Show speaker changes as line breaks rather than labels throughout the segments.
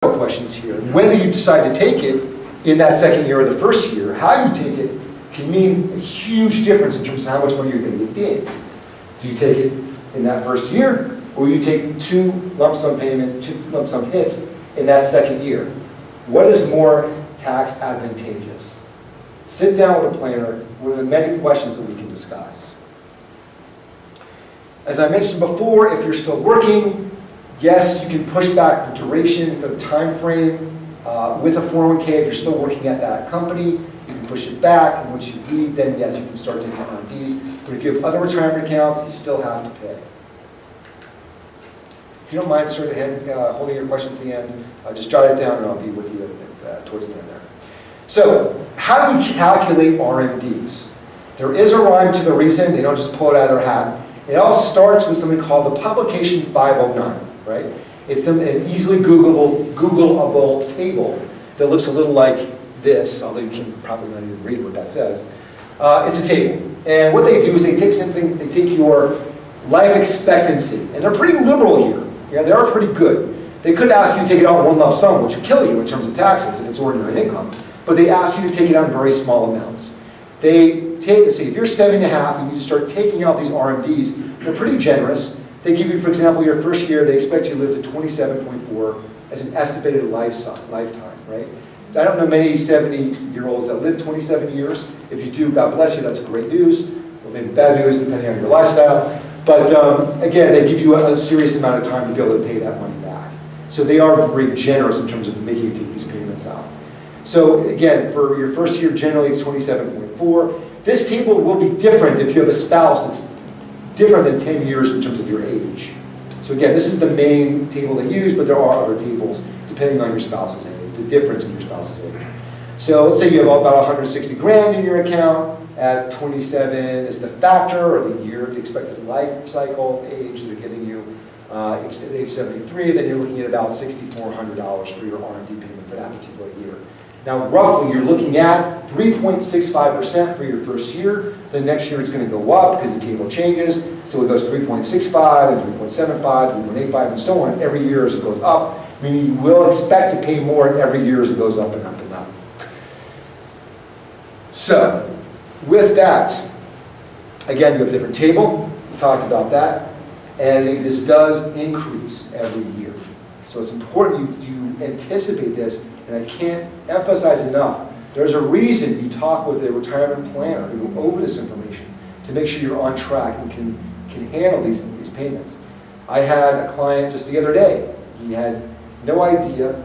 questions here. Whether you decide to take it in that second year or the first year, how you take it can mean a huge difference in terms of how much money you're going to get in. Do you take it in that first year, or you take two lump sum hits in that second year? What is more tax advantageous? Sit down with a planner. One of the many questions that we can discuss. As I mentioned before, if you're still working, yes, you can push back the duration, the time frame with a 401k. If you're still working at that company, you can push it back. And once you leave, then yes, you can start taking RMDs. But if you have other retirement accounts, you still have to pay. If you don't mind, sir, holding your question to the end, just jot it down and I'll be with you towards the end there. So, how do we calculate RMDs? There is a rhyme to the reason. They don't just pull it out of their hat. It all starts with something called the Publication 509, right? It's an easily Googleable table that looks a little like this, although you can probably not even read what that says. It's a table. And what they do is they take your life expectancy, and they're pretty liberal here. Yeah, they are pretty good. They could ask you to take it out in one lump sum, which would kill you in terms of taxes if it's ordinary income. But they ask you to take it out in very small amounts. They take, so if you're 70.5 and you start taking out these RMDs, they're pretty generous. They give you, for example, your first year, they expect you to live to 27.4 as an estimated lifetime, right? I don't know many 70-year-olds that live 27 years. If you do, God bless you, that's great news. Or maybe bad news, depending on your lifestyle. But again, they give you a serious amount of time to be able to pay that money back. So they are very generous in terms of making you take these payments out. So again, for your first year, generally it's 27.4. This table will be different if you have a spouse that's different than 10 years in terms of your age. So again, this is the main table they use, but there are other tables depending on your spouse's age, the difference in your spouse's age. So let's say you have about 160 grand in your account. At 27 is the factor, or the year, the expected life cycle age they're giving you. At age 73, then you're looking at about $6,400 for your RMD payment for that particular year. Now, roughly, you're looking at 3.65% for your first year. The next year, it's going to go up because the table changes. So it goes 3.65, and 3.75, 3.85, and so on every year as it goes up, meaning you will expect to pay more every year as it goes up and up and up. So, with that, again, you have a different table. We talked about that. And this does increase every year. So it's important you anticipate this. And I can't emphasize enough, there's a reason you talk with a retirement planner to go over this information to make sure you're on track and can handle these payments. I had a client just the other day. He had no idea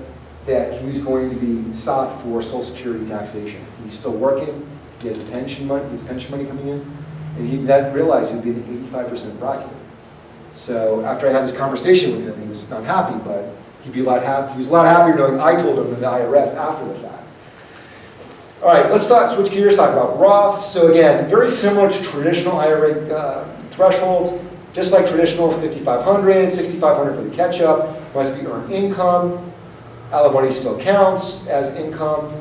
that he was going to be sought for Social Security taxation. He's still working. He has pension money coming in. And he didn't realize he'd be in the 85% bracket. So after I had this conversation with him, he was not happy, but he was a lot happier knowing I told him than the IRS after the fact. All right, let's switch gears, talk about Roths. So again, very similar to traditional IRA thresholds. Just like traditional, $5,500, $6,500 for the catch-up. Must be earned income. Alimony still counts as income.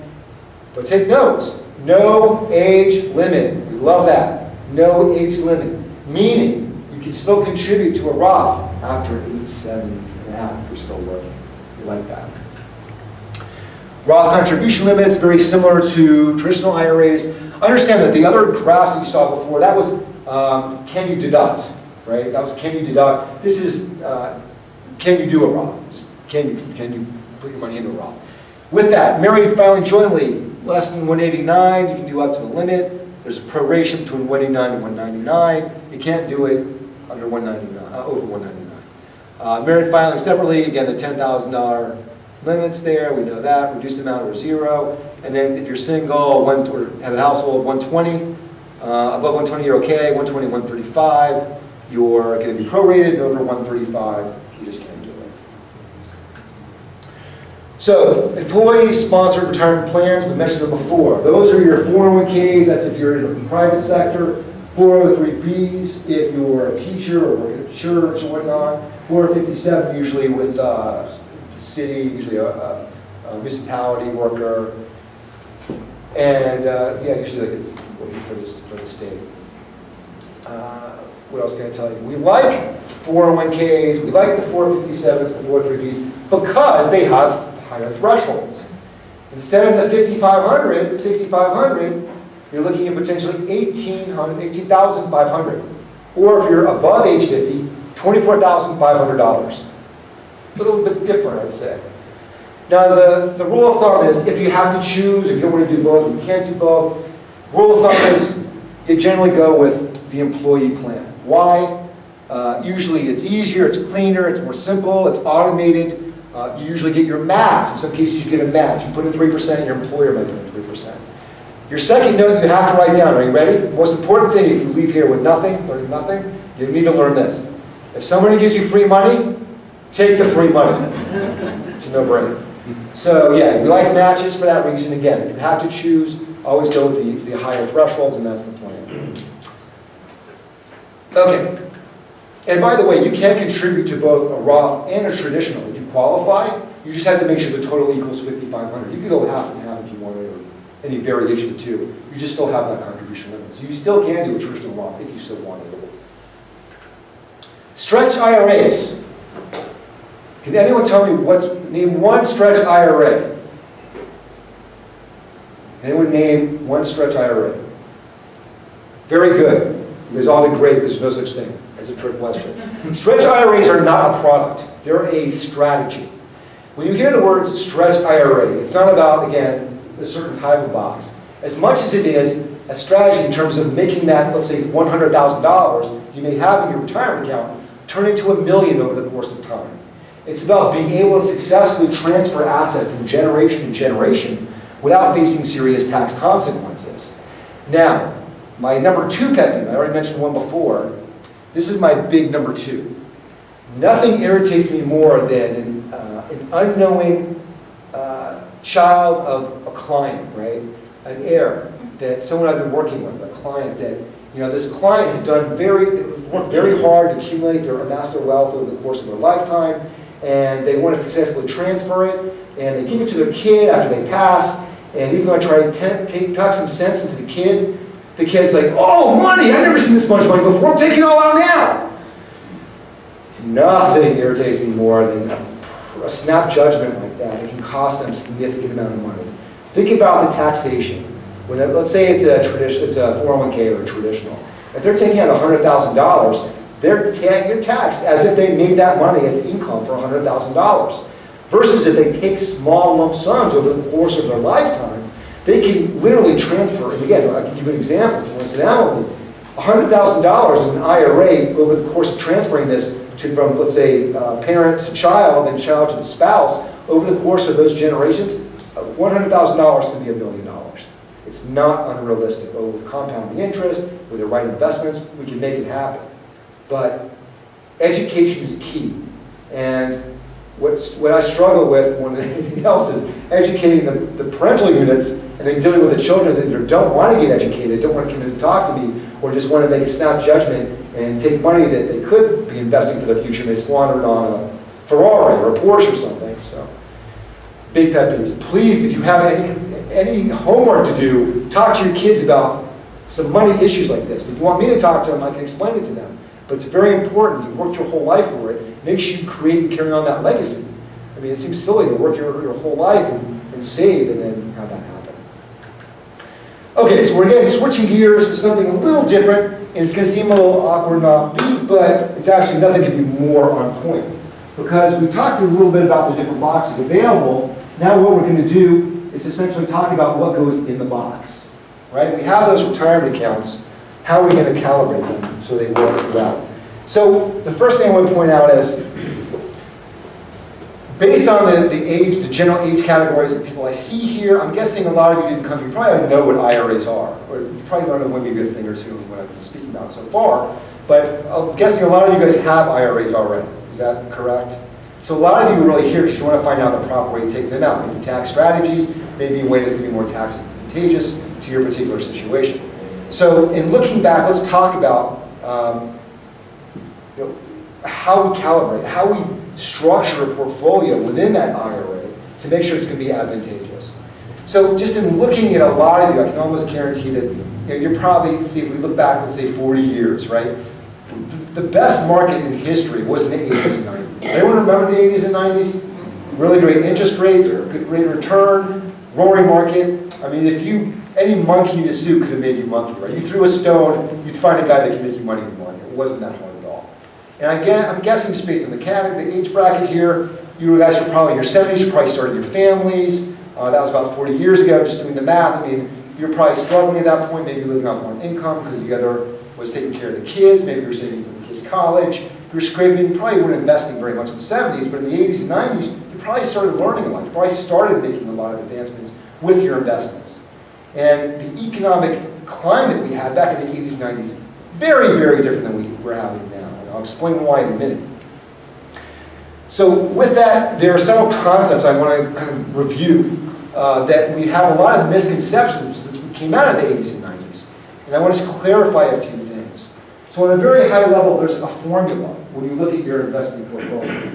But take note, no age limit. We love that. No age limit. Meaning, you can still contribute to a Roth after age 70. If you're still working. You like that. Roth contribution limits, very similar to traditional IRAs. Understand that the other graphs that you saw before, that was can you deduct, right? That was can you deduct. This is can you do a Roth? Just can you put your money into a Roth? With that, married filing jointly, less than 189, you can do up to the limit. There's a proration between 189 and 199. You can't do it under 199, over 199. Married filing separately, again, the $10,000 limits there, we know that, reduced amount or zero. And then if you're single or have a household, 120, above 120 you're okay, 120, 135, you're going to be prorated, and over 135, you just can't do it. So, employee-sponsored retirement plans, we mentioned them before. Those are your 401ks, that's if you're in the private sector. 403bs, if you're a teacher or work at a church or whatnot. 457 usually with the city, usually a municipality worker, and yeah, usually like working for the state. What else can I tell you? We like 401ks, we like the 457s, the 403bs because they have higher thresholds. Instead of the 5,500, 6,500, you're looking at potentially 18,500. Or if you're above age 50, $24,500. A little bit different, I'd say. Now, the rule of thumb is if you have to choose, if you don't want to do both, you can't do both, rule of thumb is you generally go with the employee plan. Why? Usually it's easier, it's cleaner, it's more simple, it's automated. You usually get your match. In some cases you get a match. You put in 3% and your employer might put in 3%. Your second note you have to write down. Are you ready? The most important thing, if you leave here with nothing, learning nothing, you need to learn this. If somebody gives you free money, take the free money. It's a no-brainer. So yeah, we like matches for that reason. Again, if you have to choose, always go with the higher thresholds, and that's the plan. Okay. And by the way, you can contribute to both a Roth and a traditional. If you qualify, you just have to make sure the total equals 5,500. You could go half and half if you wanted, or any variation of two. You just still have that contribution limit. So you still can do a traditional Roth if you still wanted it. Stretch IRAs. Can anyone tell me name one stretch IRA? Anyone name one stretch IRA? Very good. You guys all did great. There's no such thing as a trick question. Stretch IRAs are not a product. They're a strategy. When you hear the words stretch IRA, it's not about, again, a certain type of box. As much as it is a strategy in terms of making that, let's say, $100,000 you may have in your retirement account turn into $1 million over the course of time. It's about being able to successfully transfer assets from generation to generation without facing serious tax consequences. Now, my number 2 pet peeve, I already mentioned one before, this is my big number 2. Nothing irritates me more than an unknowing child of a client, right? An heir, that someone I've been working with, a client that, this client has worked very hard to accumulate amass their wealth over the course of their lifetime, and they want to successfully transfer it, and they give it to their kid after they pass, and even though I try to talk some sense into the kid's like, oh, money, I've never seen this much money before, I'm taking it all out now. Nothing irritates me more than a snap judgment like that. It can cost them a significant amount of money. Think about the taxation. Let's say it's a 401k or a traditional. If they're taking out $100,000, you're taxed as if they made that money as income for $100,000. Versus if they take small lump sums over the course of their lifetime, they can literally transfer, and again, I can give you an example, if you want to sit down with me, $100,000 in an IRA over the course of transferring this from, let's say, parent to child and child to the spouse, over the course of those generations, $100,000 can be $1 million. It's not unrealistic. But with compounding interest, with the right investments, we can make it happen. But education is key. And what I struggle with more than anything else is educating the parental units and then dealing with the children that either don't want to get educated, don't want to come in and talk to me, or just want to make a snap judgment and take money that they could be investing for the future and they squander it on a Ferrari or a Porsche or something. So, big pet peeves. Please, if you have any homework to do, talk to your kids about some money issues like this. If you want me to talk to them, I can explain it to them. But it's very important. You've worked your whole life for it. Make sure you create and carry on that legacy. I mean, it seems silly to work your whole life and save and then have that happen. Okay, so we're again switching gears to something a little different, and it's going to seem a little awkward and offbeat, but it's actually nothing could be more on point. Because we've talked a little bit about the different boxes available. Now what we're going to do is essentially talk about what goes in the box. Right? We have those retirement accounts. How are we going to calibrate them so they work well? So the first thing I want to point out is, based on the general age categories of people I see here, I'm guessing a lot of you didn't come here. You probably don't know what IRAs are, or you probably don't know maybe a thing or two of what I've been speaking about so far. But I'm guessing a lot of you guys have IRAs already. Is that correct? So a lot of you are really here because you want to find out the proper way to take them out. Maybe tax strategies, maybe a way that's going to be more tax advantageous to your particular situation. So in looking back, let's talk about how we calibrate, how we structure a portfolio within that IRA to make sure it's going to be advantageous. So just in looking at a lot of you, I can almost guarantee that you're probably, let's see, if we look back, let's say 40 years, right? The best market in history was in the 80s and 90s. Anyone remember the 80s and 90s? really great interest rates, or good rate of return, roaring market. I mean, any monkey in a suit could have made you monkey, right? You threw a stone, you'd find a guy that could make you money in the market. It wasn't that hard at all. And again, I'm guessing just based on the age bracket here, you guys are probably in your 70s, you're probably starting your families. That was about 40 years ago, just doing the math. I mean, you're probably struggling at that point, maybe you're living on one income because the other was taking care of the kids, maybe you're saving for the kids' college, you're scraping, you probably weren't investing very much in the 70s, but in the 80s and 90s, you probably started learning a lot. You probably started making a lot of advancements with your investments. And the economic climate we had back in the 80s and 90s, very, very different than we're having now. And I'll explain why in a minute. So with that, there are several concepts I want to kind of review that we have a lot of misconceptions since we came out of the 80s and 90s. And I want to just clarify a few things. So on a very high level, there's a formula when you look at your investment portfolio.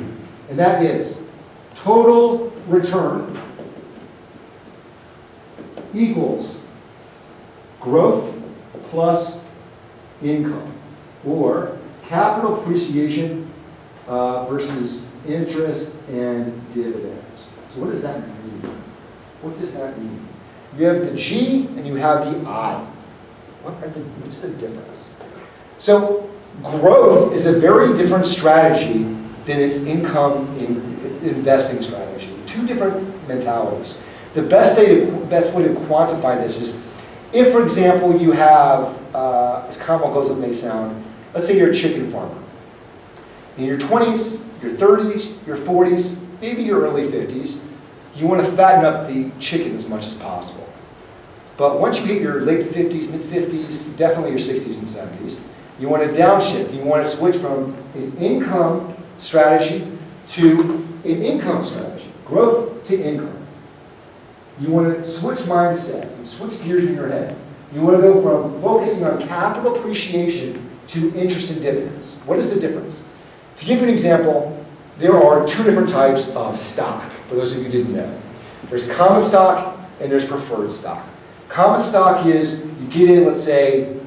And that is total return equals growth plus income, or capital appreciation versus interest and dividends. So what does that mean? What does that mean? You have the G and you have the I. What's the difference? So growth is a very different strategy than an income investing strategy. Two different mentalities. The best way to quantify this is if, for example, you have, as comical as it may sound, let's say you're a chicken farmer. In your 20s, your 30s, your 40s, maybe your early 50s, you want to fatten up the chicken as much as possible. But once you hit your late 50s, mid-50s, definitely your 60s and 70s, you want to downshift. You want to switch from an income strategy to an income strategy, growth to income. You want to switch mindsets and switch gears in your head. You want to go from focusing on capital appreciation to interest and dividends. What is the difference? To give you an example, there are two different types of stock, for those of you who didn't know. There's common stock and there's preferred stock. Common stock is, you get in, let's say,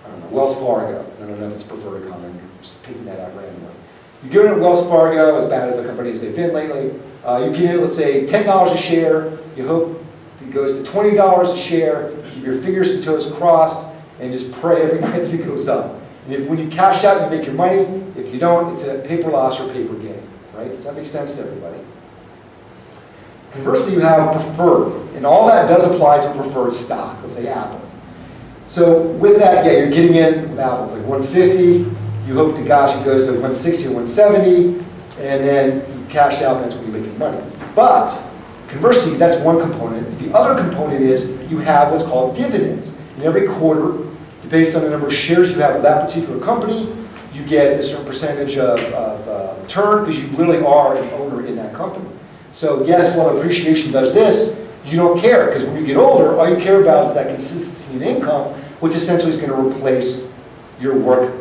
I don't know, Wells Fargo. I don't know if it's preferred or common, I'm just picking that out randomly. You get in at Wells Fargo, as bad as the company as they've been lately. You get in, let's say, $10 a share. You hope it goes to $20 a share. Keep your fingers and toes crossed and just pray every night that it goes up. And if when you cash out, you make your money. If you don't, it's a paper loss or paper gain. Right? Does that make sense to everybody? Conversely, you have preferred. And all that does apply to preferred stock. Let's say Apple. So with that, yeah, you're getting in with Apple. It's like 150. You hope to gosh it goes to 160 or 170. And then you cash out, that's when you make your money. But conversely, that's one component. The other component is you have what's called dividends. And every quarter, based on the number of shares you have of that particular company, you get a certain percentage of return because you literally are an owner in that company. So yes, while appreciation does this, you don't care because when you get older, all you care about is that consistency in income, which essentially is going to replace your work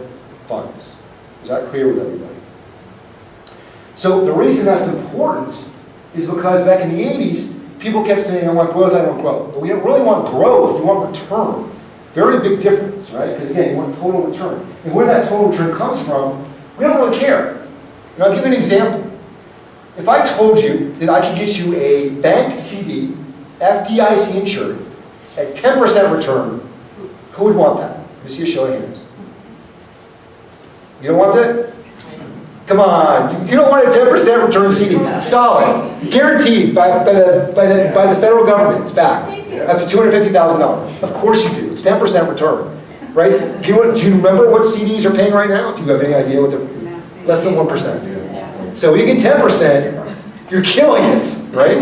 funds. Is that clear with everybody? So the reason that's important is because back in the 80s, people kept saying, I want growth, I want growth. But we don't really want growth, you want return. Very big difference, right? Because again, you want total return. And where that total return comes from, we don't really care. And I'll give you an example. If I told you that I could get you a bank CD, FDIC insured, at 10% return, who would want that? Let me see a show of hands. You don't want that? Come on, you don't want a 10% return CD. Solid, guaranteed by the federal government. It's backed. Up to $250,000. Of course you do. It's 10% return, right? Do you remember what CDs are paying right now? Do you have any idea what they're? Less than 1%. So when you get 10%, you're killing it, right?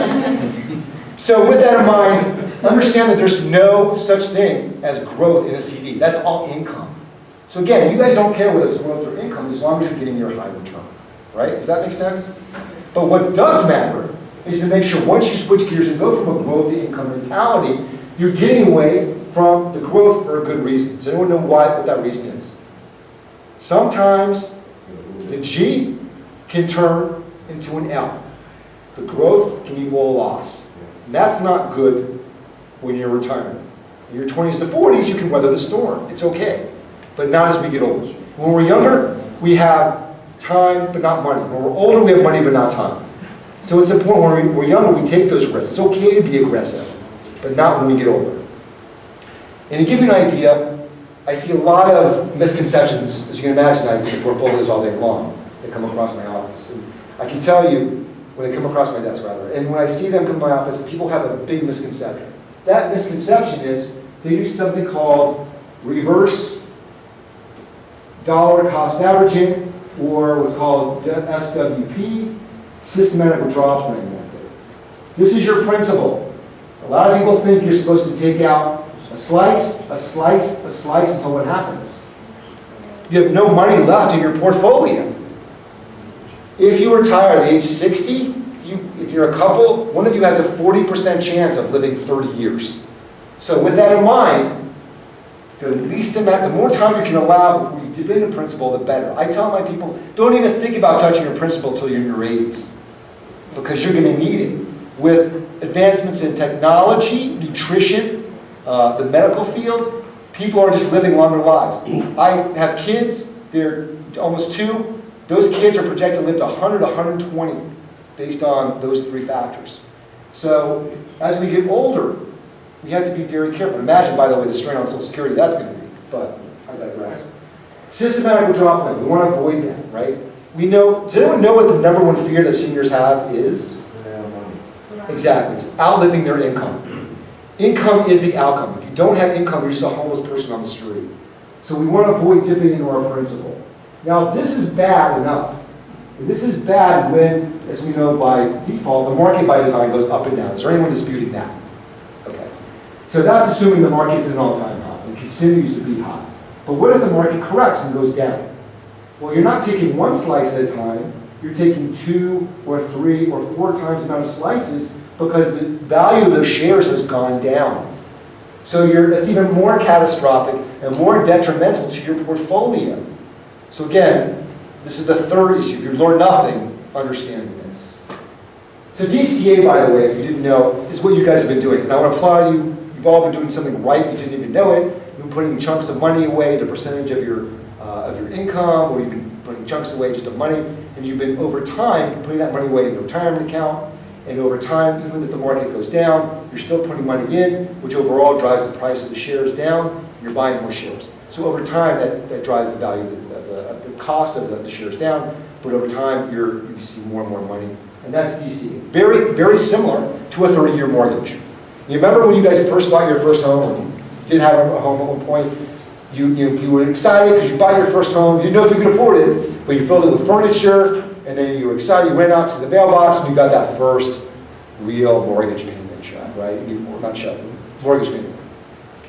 So with that in mind, understand that there's no such thing as growth in a CD. That's all income. So again, you guys don't care whether it's growth or income as long as you're getting your high return, right? Does that make sense? But what does matter is to make sure once you switch gears and go from a growth to income mentality, you're getting away from the growth for a good reason. Does anyone know what that reason is? Sometimes the G can turn into an L. The growth can equal a loss. And that's not good when you're retiring. In your 20s to 40s, you can weather the storm. It's okay. But not as we get older. When we're younger, we have time but not money. When we're older, we have money but not time. So it's important when we're younger, we take those risks. It's okay to be aggressive, but not when we get older. And to give you an idea, I see a lot of misconceptions. As you can imagine, I do portfolios all day long that come across my office. And I can tell you, when they come across my desk rather, and when I see them come to my office, people have a big misconception. That misconception is they use something called reverse dollar cost averaging, or what's called SWP, systematic withdrawal plan method. This is your principle. A lot of people think you're supposed to take out a slice, a slice, a slice until what happens? You have no money left in your portfolio. If you retire at age 60, if you're a couple, one of you has a 40% chance of living 30 years. So with that in mind, the least amount, the more time you can allow before you dip into principal, the better. I tell my people, don't even think about touching your principal until you're in your 80s, because you're going to need it. With advancements in technology, nutrition, the medical field, people are just living longer lives. I have kids, they're almost 2. Those kids are projected to live to 100, 120 based on those 3 factors. So as we get older, we have to be very careful. Imagine, by the way, the strain on Social Security that's going to be, but I digress. Systematic withdrawal plan, we want to avoid that, right? We know, does anyone know what the #1 fear that seniors have is? Exactly, it's outliving their income. Income is the outcome. If you don't have income, you're just a homeless person on the street. So we want to avoid dipping into our principal. Now, this is bad enough. And this is bad when, as we know by default, the market by design goes up and down. Is there anyone disputing that? Okay. So that's assuming the market's an all-time high and continues to be high. But what if the market corrects and goes down? Well, you're not taking 1 slice at a time. You're taking 2 or 3 or 4 times the amount of slices because the value of those shares has gone down. So it's even more catastrophic and more detrimental to your portfolio. So again, this is the 3rd issue. If you learn nothing, understanding this. So DCA, by the way, if you didn't know, is what you guys have been doing. And I want to applaud you. You've all been doing something right. You didn't even know it. You've been putting chunks of money away, the percentage of your income, or you've been putting chunks away just of money, and you've been, over time, putting that money away in a retirement account. And over time, even if the market goes down, you're still putting money in, which overall drives the price of the shares down, and you're buying more shares. So over time, that drives the value of the cost of the shares down, but over time, you see more and more money. And that's DC. Very, very similar to a 30-year mortgage. You remember when you guys first bought your first home, or you did have a home at one point, you were excited because you bought your first home, you didn't know if you could afford it, but you filled it with furniture, and then you were excited, you went out to the mailbox, and you got that first real mortgage payment check, right? Not check, mortgage payment.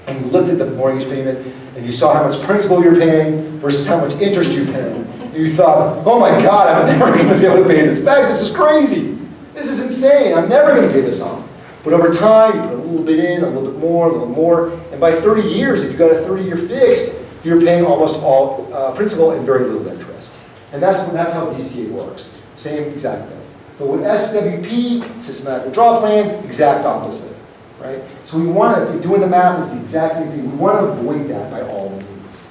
And you looked at the mortgage payment, and you saw how much principal you're paying versus how much interest you're paying. And you thought, oh my God, I'm never going to be able to pay this back. This is crazy. This is insane. I'm never going to pay this off. But over time, you put a little bit in, a little bit more, and by 30 years, if you've got a 30-year fixed, you're paying almost all principal and very little interest. And that's how DCA works. Same exact thing. But with SWP, systematic withdrawal plan, exact opposite, right? So we want to, if you're doing the math, it's the exact same thing. We want to avoid that by all means.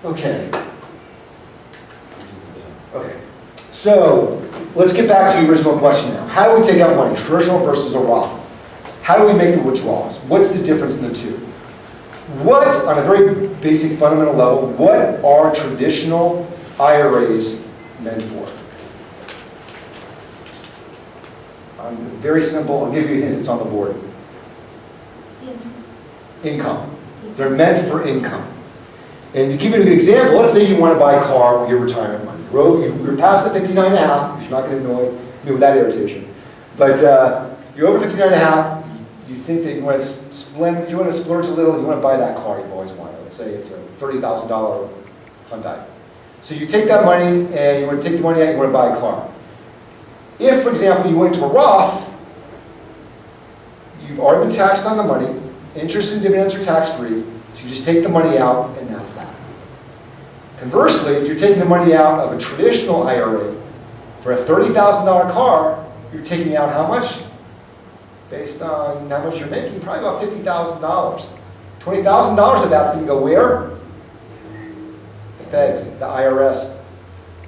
Okay. Okay. So let's get back to the original question now. How do we take out money, traditional versus a Roth? How do we make the withdrawals? What's the difference in the two? What, on a very basic fundamental level, what are traditional IRAs meant for? Very simple, I'll give you a hint, it's on the board. Income. They're meant for income. And to give you an example, let's say you want to buy a car with your retirement money. You're past the 59 and a half, you're not going to annoy me with that irritation. But you're over 59 and a half, you think that you want to splurge a little, you want to buy that car you've always wanted. Let's say it's a $30,000 Hyundai. So you take that money and you want to take the money out and you want to buy a car. If, for example, you went to a Roth, you've already been taxed on the money, interest and dividends are tax-free, so you just take the money out and that's that. Conversely, if you're taking the money out of a traditional IRA for a $30,000 car, you're taking out how much? Based on how much you're making, probably about $50,000. $20,000 of that's going to go where? The feds, the IRS.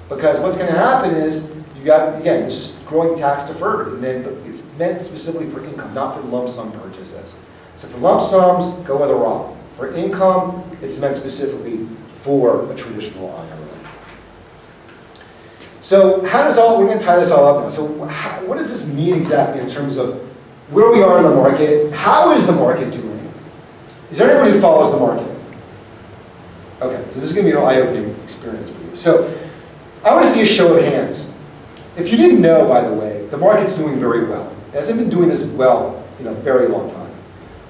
Because what's going to happen is, you You got, again, this is growing tax deferred, and then it's meant specifically for income, not for lump sum purchases. So for lump sums, go with a Roth. For income, it's meant specifically for a traditional IRA. So we're going to tie this all up now. So what does this mean exactly in terms of where we are in the market? How is the market doing? Is there anyone who follows the market? Okay, so this is going to be an eye-opening experience for you. So I want to see a show of hands. If you didn't know, by the way, the market's doing very well. It hasn't been doing this well in a very long time.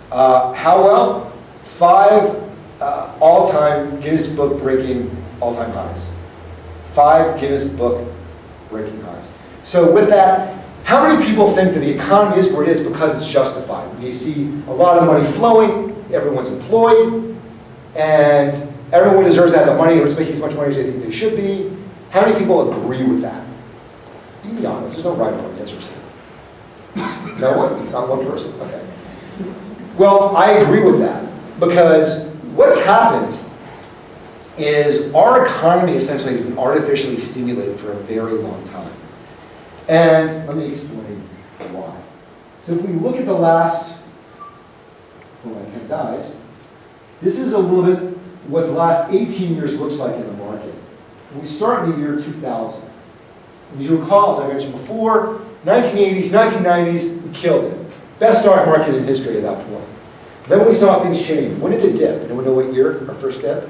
How well? 5 all-time Guinness Book breaking all-time highs. 5 Guinness Book breaking highs. So with that, how many people think that the economy is where it is because it's justified? You see a lot of money flowing, everyone's employed, and everyone deserves to have the money or is making as much money as they think they should be. How many people agree with that? You can be honest, there's no right or wrong answers here. No one? Not one person? Okay. Well, I agree with that because what's happened is our economy essentially has been artificially stimulated for a very long time. And let me explain why. So if we look at the last, when my cat dies, this is a little bit what the last 18 years looks like in the market. And we start in the year 2000. As you recall, as I mentioned before, 1980s, 1990s, we killed it. Best stock market in history at that point. Then we saw things change. When did it dip? Anyone know what year our first dip?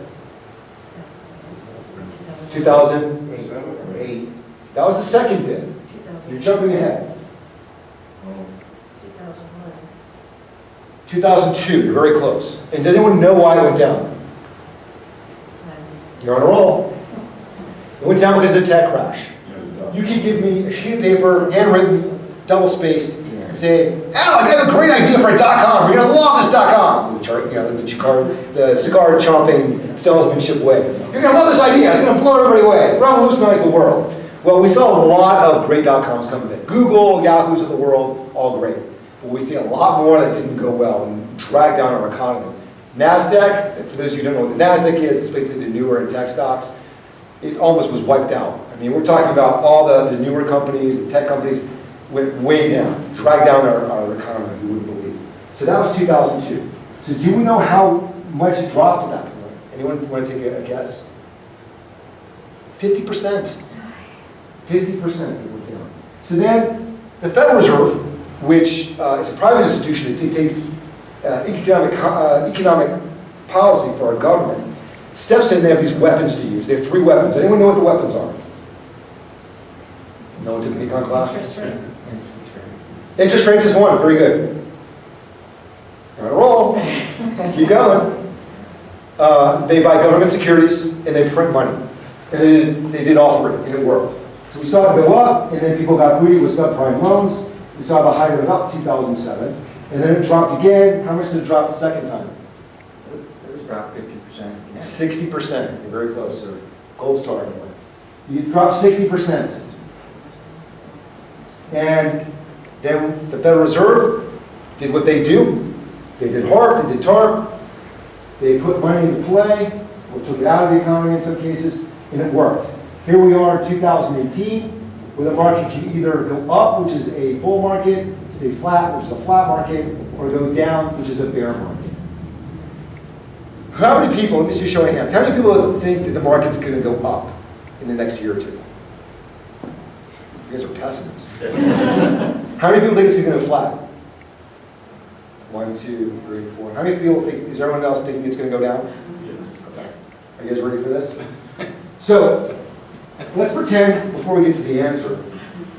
2008. That was the second dip. You're jumping ahead. 2002, you're very close. And does anyone know why it went down? You're on a roll. It went down because of the tech crash. You can give me a sheet of paper, handwritten, double-spaced, and say, Alec, I have a great idea for a .com. You're going to love this .com. The cigar-chomping salesmanship way. You're going to love this idea. It's going to blow everybody away. Revolutionize the world. Well, we saw a lot of great .coms come of it. Google, Yahoos of the world, all great. But we see a lot more that didn't go well and drag down our economy. NASDAQ, for those of you who don't know what the NASDAQ is, it's basically the newer and tech stocks. It almost was wiped out. I mean, we're talking about all the newer companies, the tech companies, went way down, dragged down our economy, you wouldn't believe. So that was 2002. So do we know how much it dropped at that point? Anyone want to take a guess? 50%. 50% it went down. So then the Federal Reserve, which is a private institution that dictates economic policy for our government, steps in and they have these weapons to use. They have 3 weapons. Anyone know what the weapons are? No one took an econ class?
Interest rate.
Interest rates is one. Very good. On a roll. Keep going. They buy government securities and they print money. And they did all 3, and it worked. So we saw it go up, and then people got greedy with subprime loans. We saw the height of it up 2007. And then it dropped again. How much did it drop the second time?
It was about 50%. Yeah.
60%. You're very close, sir. Gold star anyway. You dropped 60%. And then the Federal Reserve did what they do. They did HARP, they did TARP. They put money into play, or took it out of the economy in some cases, and it worked. Here we are in 2018, where the market can either go up, which is a bull market, stay flat, which is a flat market, or go down, which is a bear market. How many people, let me see a show of hands, how many people think that the market's going to go up in the next year or 2? You guys are pessimists. How many people think it's going to go flat? 1, 2, 3, 4. How many people think, is everyone else thinking it's going to go down? Okay. Are you guys ready for this? So, let's pretend, before we get to the answer,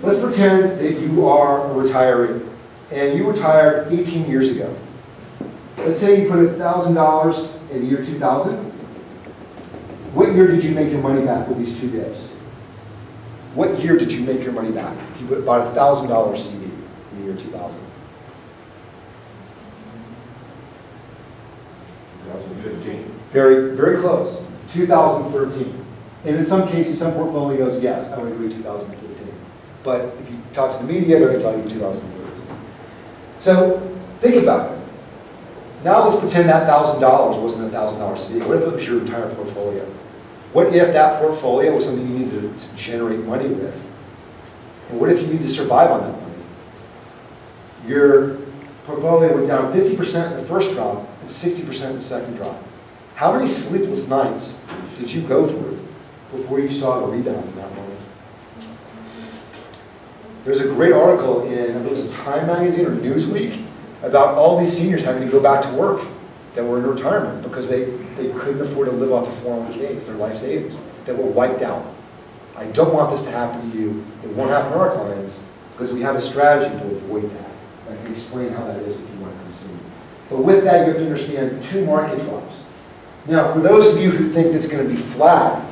let's pretend that you are a retiree, and you retired 18 years ago. Let's say you put $1,000 in the year 2000. What year did you make your money back with these 2 dips? What year did you make your money back if you bought a $1,000 CD in the year 2000?
2015.
Very, very close. 2013. And in some cases, some portfolios, yes, I would agree 2015. But if you talk to the media, they're going to tell you 2013. So think about it. Now let's pretend that $1,000 wasn't a $1,000 CD. What if it was your entire portfolio? What if that portfolio was something you needed to generate money with And what if you need to survive on that money? Your portfolio went down 50% in the first drop and 60% in the second drop. How many sleepless nights did you go through before you saw the rebound in that moment? There's a great article in, I believe it was Time magazine or Newsweek, about all these seniors having to go back to work that were in retirement because they couldn't afford to live off their 401ks, their life savings, that were wiped out. I don't want this to happen to you. It won't happen to our clients because we have a strategy to avoid that. I can explain how that is if you want to come see me. But with that, you have to understand 2 market drops. Now, for those of you who think it's going to be flat,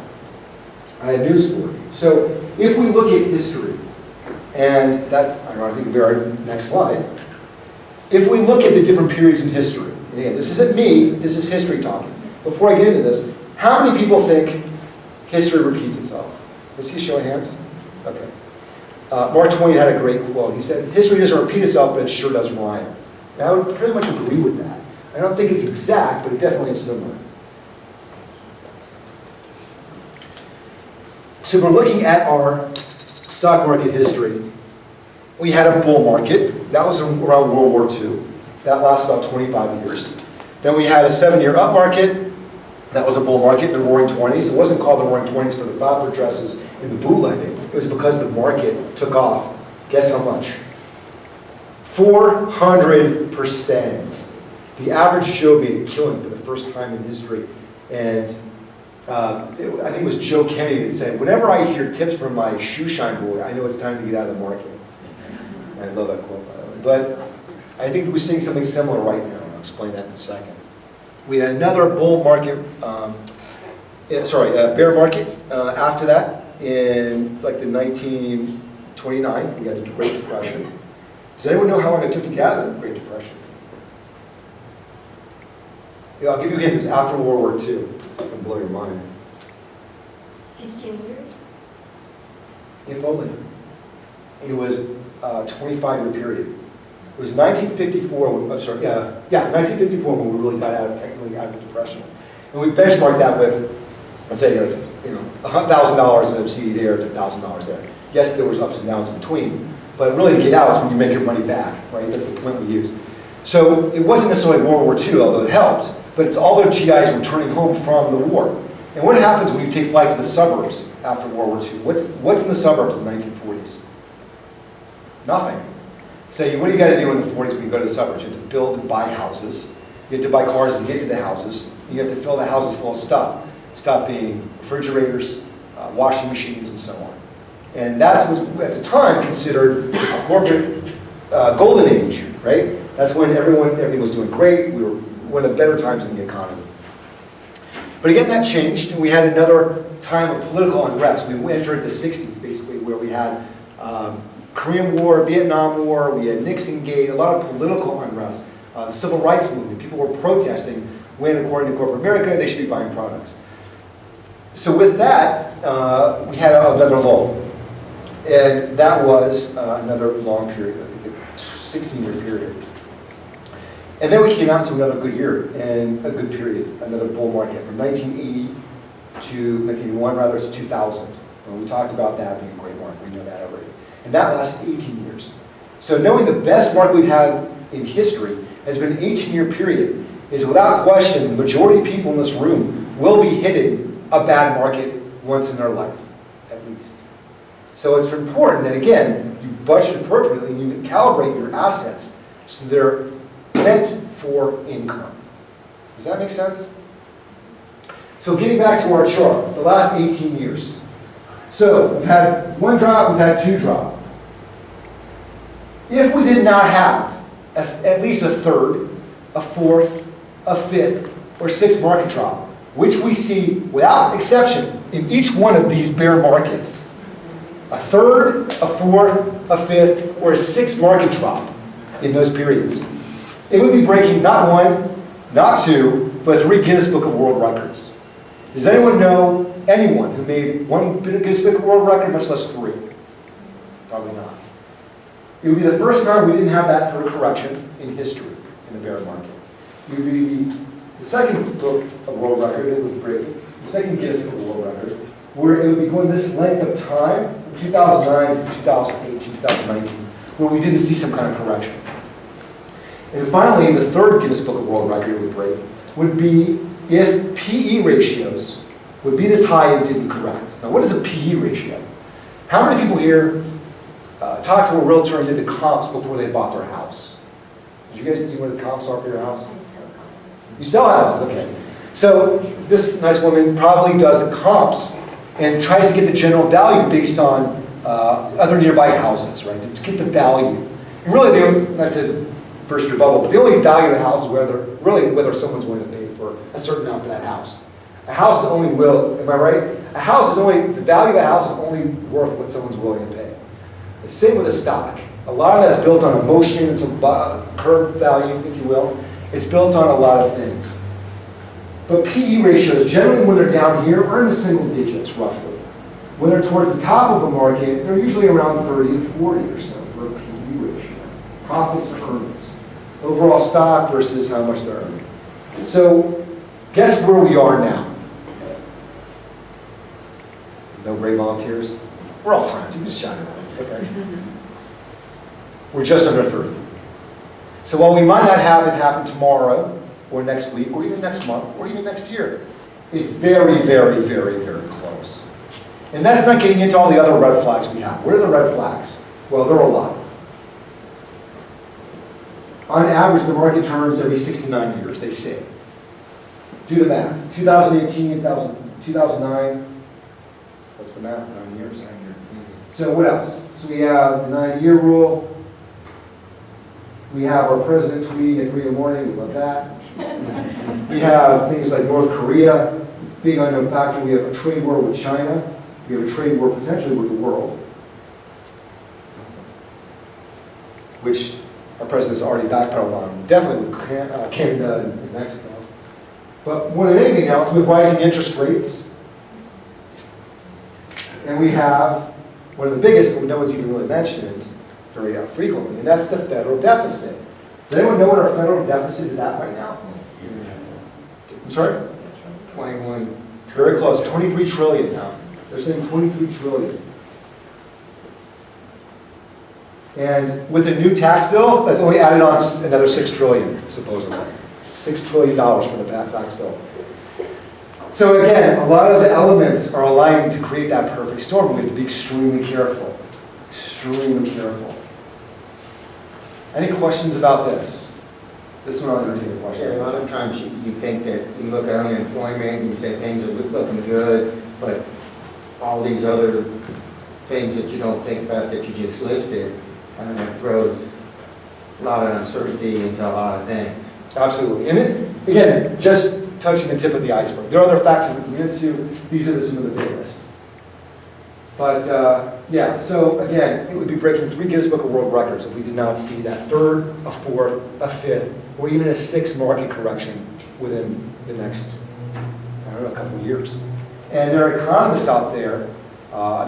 I have news for you. So if we look at history, and that's, I think, we're our next slide. If we look at the different periods in history, and again, this isn't me, this is history talking. Before I get into this, how many people think history repeats itself? Let's see a show of hands. Okay. Mark Twain had a great quote. He said, history doesn't repeat itself, but it sure does rhyme. And I would pretty much agree with that. I don't think it's exact, but it definitely is similar. So we're looking at our stock market history. We had a bull market. That was around World War II. That lasted about 25 years. Then we had a 7-year up market. That was a bull market in the Roaring 20s. It wasn't called the Roaring 20s for the flapper dresses and the bootlegging. It was because the market took off. Guess how much? 400%. The average Joe made a killing for the first time in history. And I think it was Joe Kenny that said, whenever I hear tips from my shoe shine boy, I know it's time to get out of the market. And I love that quote, by the way. But I think we're seeing something similar right now. I'll explain that in a second. We had another bull market, bear market after that. In like the 1929, we had the Great Depression. Does anyone know how long it took to get out of the Great Depression? Yeah, I'll give you a hint. It's after World War II. It's going to blow your mind.
15 years?
If only. It was a 25-year period. It was 1954, 1954 when we really got technically out of the Depression. And we benchmarked that with, let's say, $1,000 in OCD there to $1,000 there. Yes, there was ups and downs in between, but really to get out is when you make your money back, right? That's the point we used. So it wasn't necessarily World War II, although it helped, but it's all the GIs returning home from the war. And what happens when you take flight to the suburbs after World War II? What's in the suburbs in the 1940s? Nothing. So what do you got to do in the 40s when you go to the suburbs? You have to build and buy houses. You have to buy cars to get to the houses. You have to fill the houses full of stuff. Stuff being refrigerators, washing machines, and so on. And that's what at the time considered the corporate golden age, right? That's when everything was doing great. We were one of the better times in the economy. But again, that changed, and we had another time of political unrest. We entered the 60s, basically, where we had Korean War, Vietnam War, we had Nixon Gate, a lot of political unrest. The Civil Rights Movement, people were protesting when, according to corporate America, they should be buying products. So with that, we had another lull. And that was another long period, I think a 16-year period. And then we came out to another good year and a good period, another bull market from 1980 to 1981, rather, it's 2000. And we talked about that being a great market, we know that already. And that lasted 18 years. So knowing the best market we've had in history has been an 18-year period is without question, the majority of people in this room will be hitting a bad market once in their life, at least. So it's important that, again, you budget appropriately and you calibrate your assets so they're meant for income. Does that make sense? So getting back to our chart, the last 18 years. So we've had one drop, we've had two drop. If we did not have at least a third, a fourth, a fifth, or sixth market drop, which we see without exception in each one of these bear markets, a third, a fourth, a fifth, or a sixth market drop in those periods, it would be breaking not one, not two, but 3 Guinness Book of World Records. Does anyone know anyone who made 1 Guinness Book of World Record, much less 3? Probably not. It would be the first time we didn't have that for a correction in history in the bear market. It would be the second book of world record, it was breaking, the second Guinness Book of World Record, where it would be going this length of time, from 2009 to 2008. 2018, 2019, where we didn't see some kind of correction. And finally, the third Guinness Book of World Record it would break would be if PE ratios would be this high and didn't correct. Now, what is a PE ratio? How many people here talked to a realtor and did the comps before they bought their house? Did you guys do what the comps are for your house? You sell houses, okay. So this nice woman probably does the comps and tries to get the general value based on other nearby houses, right? To get the value. And really, not to burst your bubble, but the only value of a house is whether someone's willing to pay for a certain amount for that house. A house is only am I right? The value of a house is only worth what someone's willing to pay. The same with a stock. A lot of that's built on emotion, it's a curve value, if you will. It's built on a lot of things. But PE ratios, generally when they're down here, are in the single digits, roughly. When they're towards the top of a market, they're usually around 30 to 40 or so for a PE ratio. Profits or earnings. Overall stock versus how much they're earning. So, guess where we are now? No gray volunteers? We're all friends, you can just shout it out, it's okay. We're just under 30. So while we might not have it happen tomorrow, or next week, or even next month, or even next year, it's very, very, very, very close. And that's not getting into all the other red flags we have. What are the red flags? Well, there are a lot. On average, the market turns every 69 years, they say. Do the math. 2018, 2009, what's the math? 9 years? 9 years. So what else? So we have the 9-year rule. We have our president tweeting at 3 in the morning, we love that. We have things like North Korea, big unknown factor. We have a trade war with China. We have a trade war potentially with the world, which our president's already backpedaled on, definitely with Canada and Mexico. But more than anything else, we have rising interest rates. And we have one of the biggest, that no one's even really mentioned very frequently, and that's the federal deficit. Does anyone know what our federal deficit is at right now? I'm sorry?
21.
Very close, 23 trillion now. They're saying 23 trillion. And with a new tax bill, that's only added on another 6 trillion, supposedly. $6 trillion for the tax bill. So again, a lot of the elements are aligning to create that perfect storm. We have to be extremely careful. Extremely careful. Any questions about this? This one I'll entertain a question.
Yeah, a lot of times you think that you look at unemployment and you say things are looking good, but all these other things that you don't think about that you just listed, and it throws a lot of uncertainty into a lot of things.
Absolutely. And then, again, just touching the tip of the iceberg. There are other factors we can get into. These are some of the biggest. But yeah, so again, it would be breaking 3 Guinness Book of World Records if we did not see that third, a fourth, a fifth, or even a 6th market correction within the next, I don't know, a couple of years. And there are economists out there